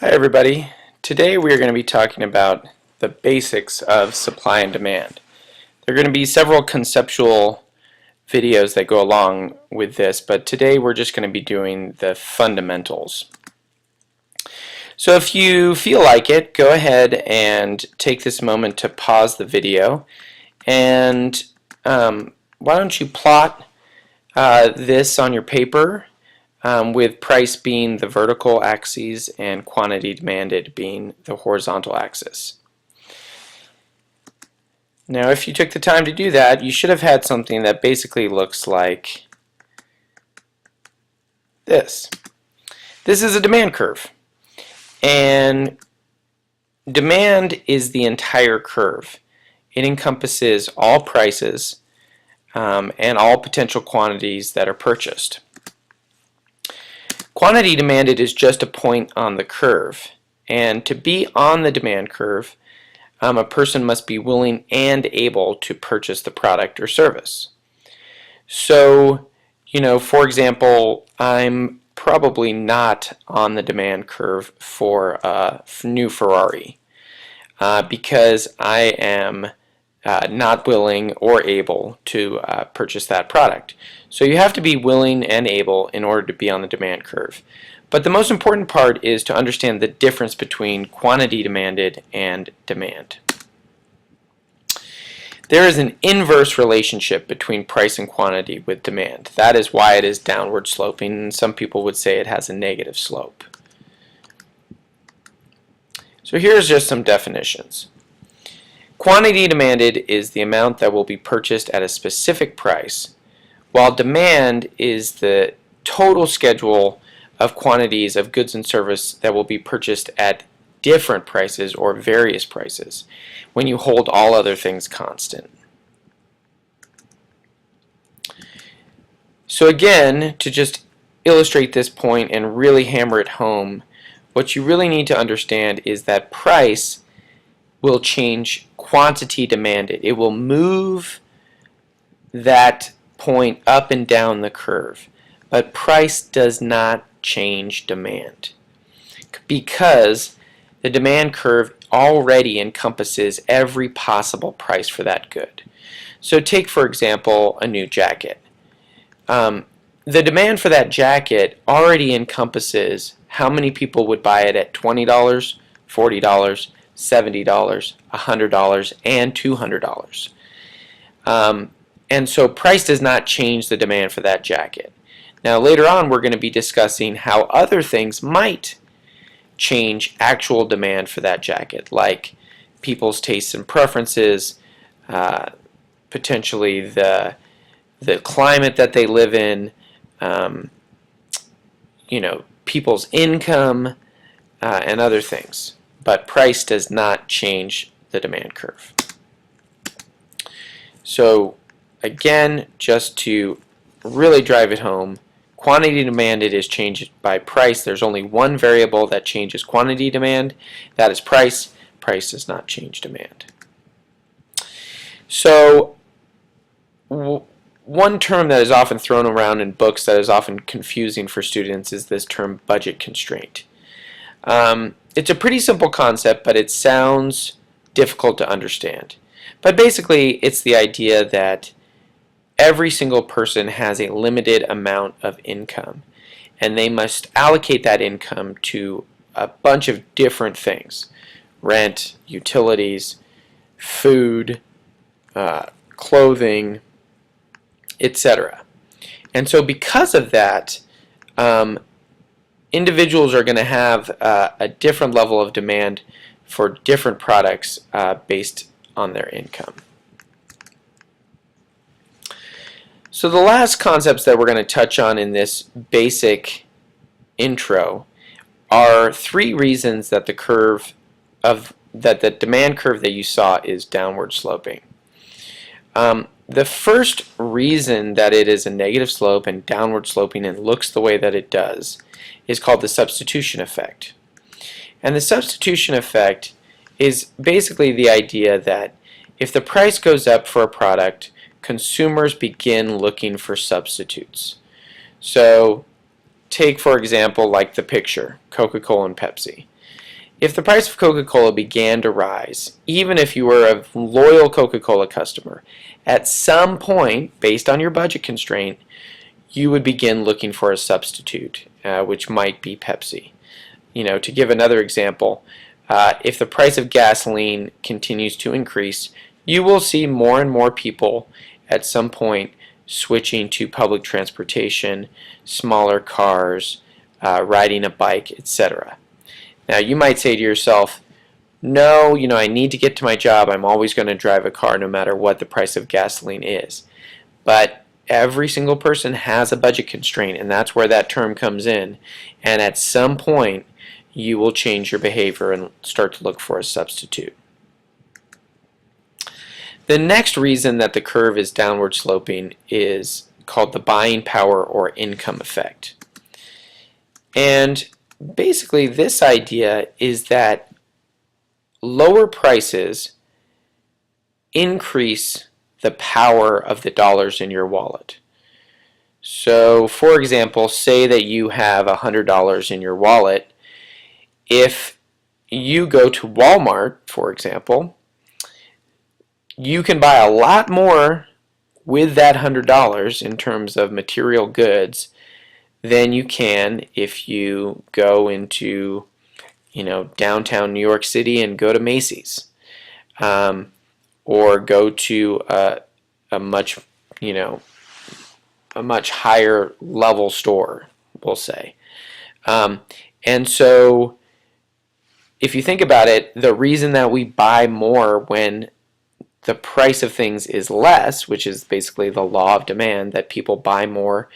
Hi everybody. Today we are going to be talking about the basics of supply and demand. There are going to be several conceptual videos that go along with this, but today we're just going to be doing the fundamentals. So if you feel like it, go ahead and take this moment to pause the video, and why don't you plot this on your paper, with price being the vertical axis and quantity demanded being the horizontal axis. Now if you took the time to do that, you should have had something that basically looks like this. This is a demand curve, and demand is the entire curve. It encompasses all prices and all potential quantities that are purchased. Quantity demanded is just a point on the curve, and to be on the demand curve, a person must be willing and able to purchase the product or service. So, for example, I'm probably not on the demand curve for a new Ferrari because I am not willing or able to purchase that product. So you have to be willing and able in order to be on the demand curve. But the most important part is to understand the difference between quantity demanded and demand. There is an inverse relationship between price and quantity with demand. That is why it is downward sloping, and some people would say it has a negative slope. So here's just some definitions. Quantity demanded is the amount that will be purchased at a specific price, while demand is the total schedule of quantities of goods and service that will be purchased at different prices or various prices when you hold all other things constant. So again, to just illustrate this point and really hammer it home, what you really need to understand is that price will change quantity demanded. It will move that point up and down the curve, but price does not change demand because the demand curve already encompasses every possible price for that good. So take, for example, a new jacket. The demand for that jacket already encompasses how many people would buy it at $20, $40, $70, $100, and $200. And so price does not change the demand for that jacket. Now later on we're going to be discussing how other things might change actual demand for that jacket, like people's tastes and preferences, potentially the climate that they live in, people's income, and other things. But price does not change the demand curve. So again, just to really drive it home, quantity demanded is changed by price. There's only one variable that changes quantity demand. That is price. Price does not change demand. So one term that is often thrown around in books that is often confusing for students is this term budget constraint. It's a pretty simple concept, but it sounds difficult to understand. But basically, it's the idea that every single person has a limited amount of income, and they must allocate that income to a bunch of different things: rent, utilities, food, clothing, etc. And so because of that, individuals are going to have a different level of demand for different products based on their income. So the last concepts that we're going to touch on in this basic intro are three reasons that the demand curve that you saw is downward sloping. The first reason that it is a negative slope and downward sloping and looks the way that it does is called the substitution effect. And the substitution effect is basically the idea that if the price goes up for a product, consumers begin looking for substitutes. So take, for example, like the picture, Coca-Cola and Pepsi. if the price of Coca-Cola began to rise, even if you were a loyal Coca-Cola customer, at some point, based on your budget constraint, you would begin looking for a substitute, which might be Pepsi. To give another example, if the price of gasoline continues to increase, you will see more and more people at some point switching to public transportation, smaller cars, riding a bike, etc. Now you might say to yourself, no, I need to get to my job. I'm always going to drive a car no matter what the price of gasoline is. But every single person has a budget constraint, and that's where that term comes in. And at some point, you will change your behavior and start to look for a substitute. The next reason that the curve is downward sloping is called the buying power or income effect. And basically this idea is that lower prices increase the power of the dollars in your wallet. So for example, say that you have $100 in your wallet. If you go to Walmart, for example, you can buy a lot more with that $100 in terms of material goods than you can if you go into downtown New York City and go to Macy's, or go to a much higher level store, we'll say. And so if you think about it, the reason that we buy more when the price of things is less, which is basically the law of demand, that people buy more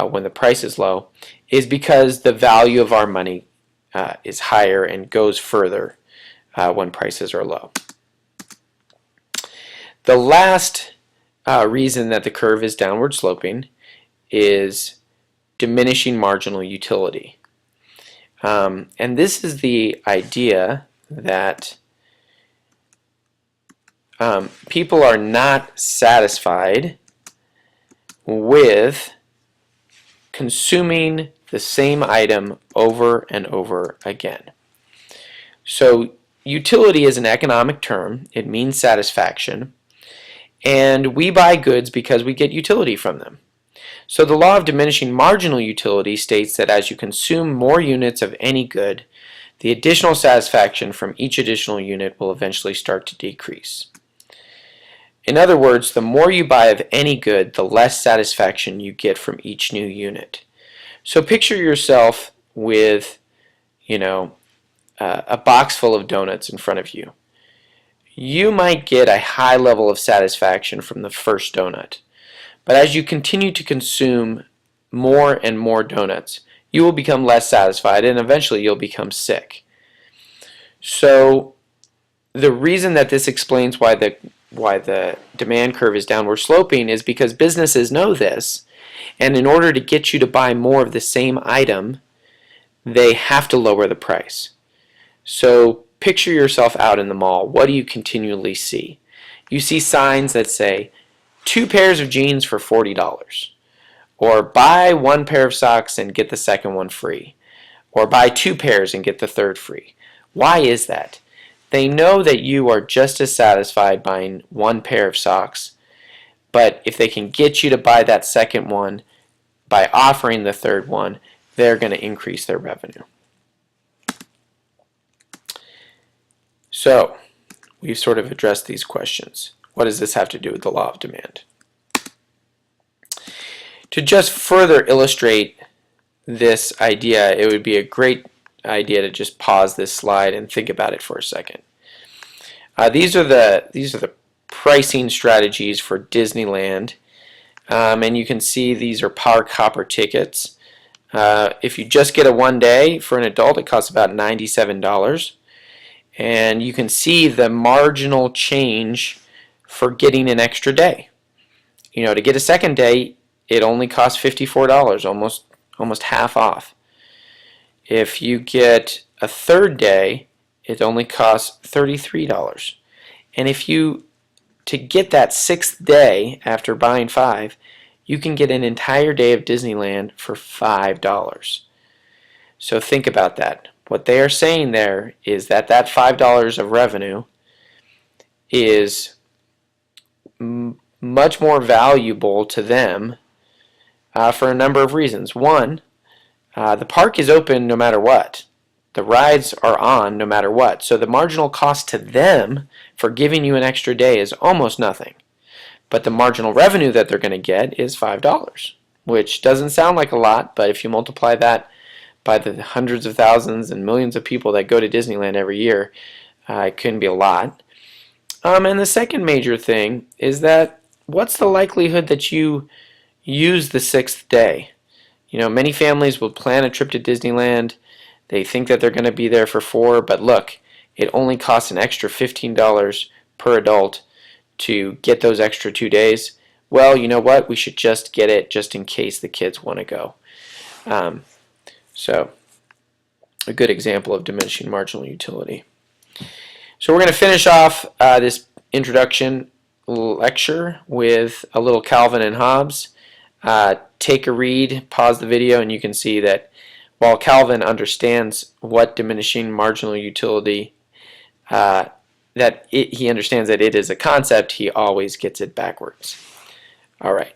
when the price is low, is because the value of our money is higher and goes further when prices are low. The last reason that the curve is downward sloping is diminishing marginal utility. And this is the idea that people are not satisfied with consuming the same item over and over again. So utility is an economic term. It means satisfaction. And we buy goods because we get utility from them. So the law of diminishing marginal utility states that as you consume more units of any good, the additional satisfaction from each additional unit will eventually start to decrease. In other words, the more you buy of any good, the less satisfaction you get from each new unit. So picture yourself with, a box full of donuts in front of you. You might get a high level of satisfaction from the first donut. But as you continue to consume more and more donuts, you will become less satisfied and eventually you'll become sick. So the reason that this explains why the demand curve is downward sloping is because businesses know this, and in order to get you to buy more of the same item, they have to lower the price. So picture yourself out in the mall. What do you continually see? You see signs that say 2 pairs of jeans for $40, or buy 1 pair of socks and get the second one free, or buy 2 pairs and get the third free. Why is that? They know that you are just as satisfied buying 1 pair of socks, but if they can get you to buy that second one by offering the third one, they're going to increase their revenue. So, we've sort of addressed these questions. What does this have to do with the law of demand? To just further illustrate this idea, it would be a great idea to just pause this slide and think about it for a second. These are the pricing strategies for Disneyland, and you can see these are park hopper tickets. If you just get a one day for an adult, it costs about $97, and you can see the marginal change for getting an extra day. To get a second day, it only costs $54, almost half off. If you get a third day, it only costs $33. And to get that 6th day after buying 5, you can get an entire day of Disneyland for $5. So think about that. What they are saying there is that that $5 of revenue is much more valuable to them for a number of reasons. One, the park is open no matter what. The rides are on no matter what. So the marginal cost to them for giving you an extra day is almost nothing. But the marginal revenue that they're going to get is $5, which doesn't sound like a lot, but if you multiply that by the hundreds of thousands and millions of people that go to Disneyland every year, it couldn't be a lot. And the second major thing is that what's the likelihood that you use the 6th day? You know, many families will plan a trip to Disneyland. They think that they're going to be there for 4, but look, it only costs an extra $15 per adult to get those extra 2 days. Well, you know what? We should just get it just in case the kids want to go. So, a good example of diminishing marginal utility. So we're going to finish off this introduction lecture with a little Calvin and Hobbes. Take a read, pause the video, and you can see that while Calvin understands what diminishing marginal utility, he understands that it is a concept, he always gets it backwards. All right.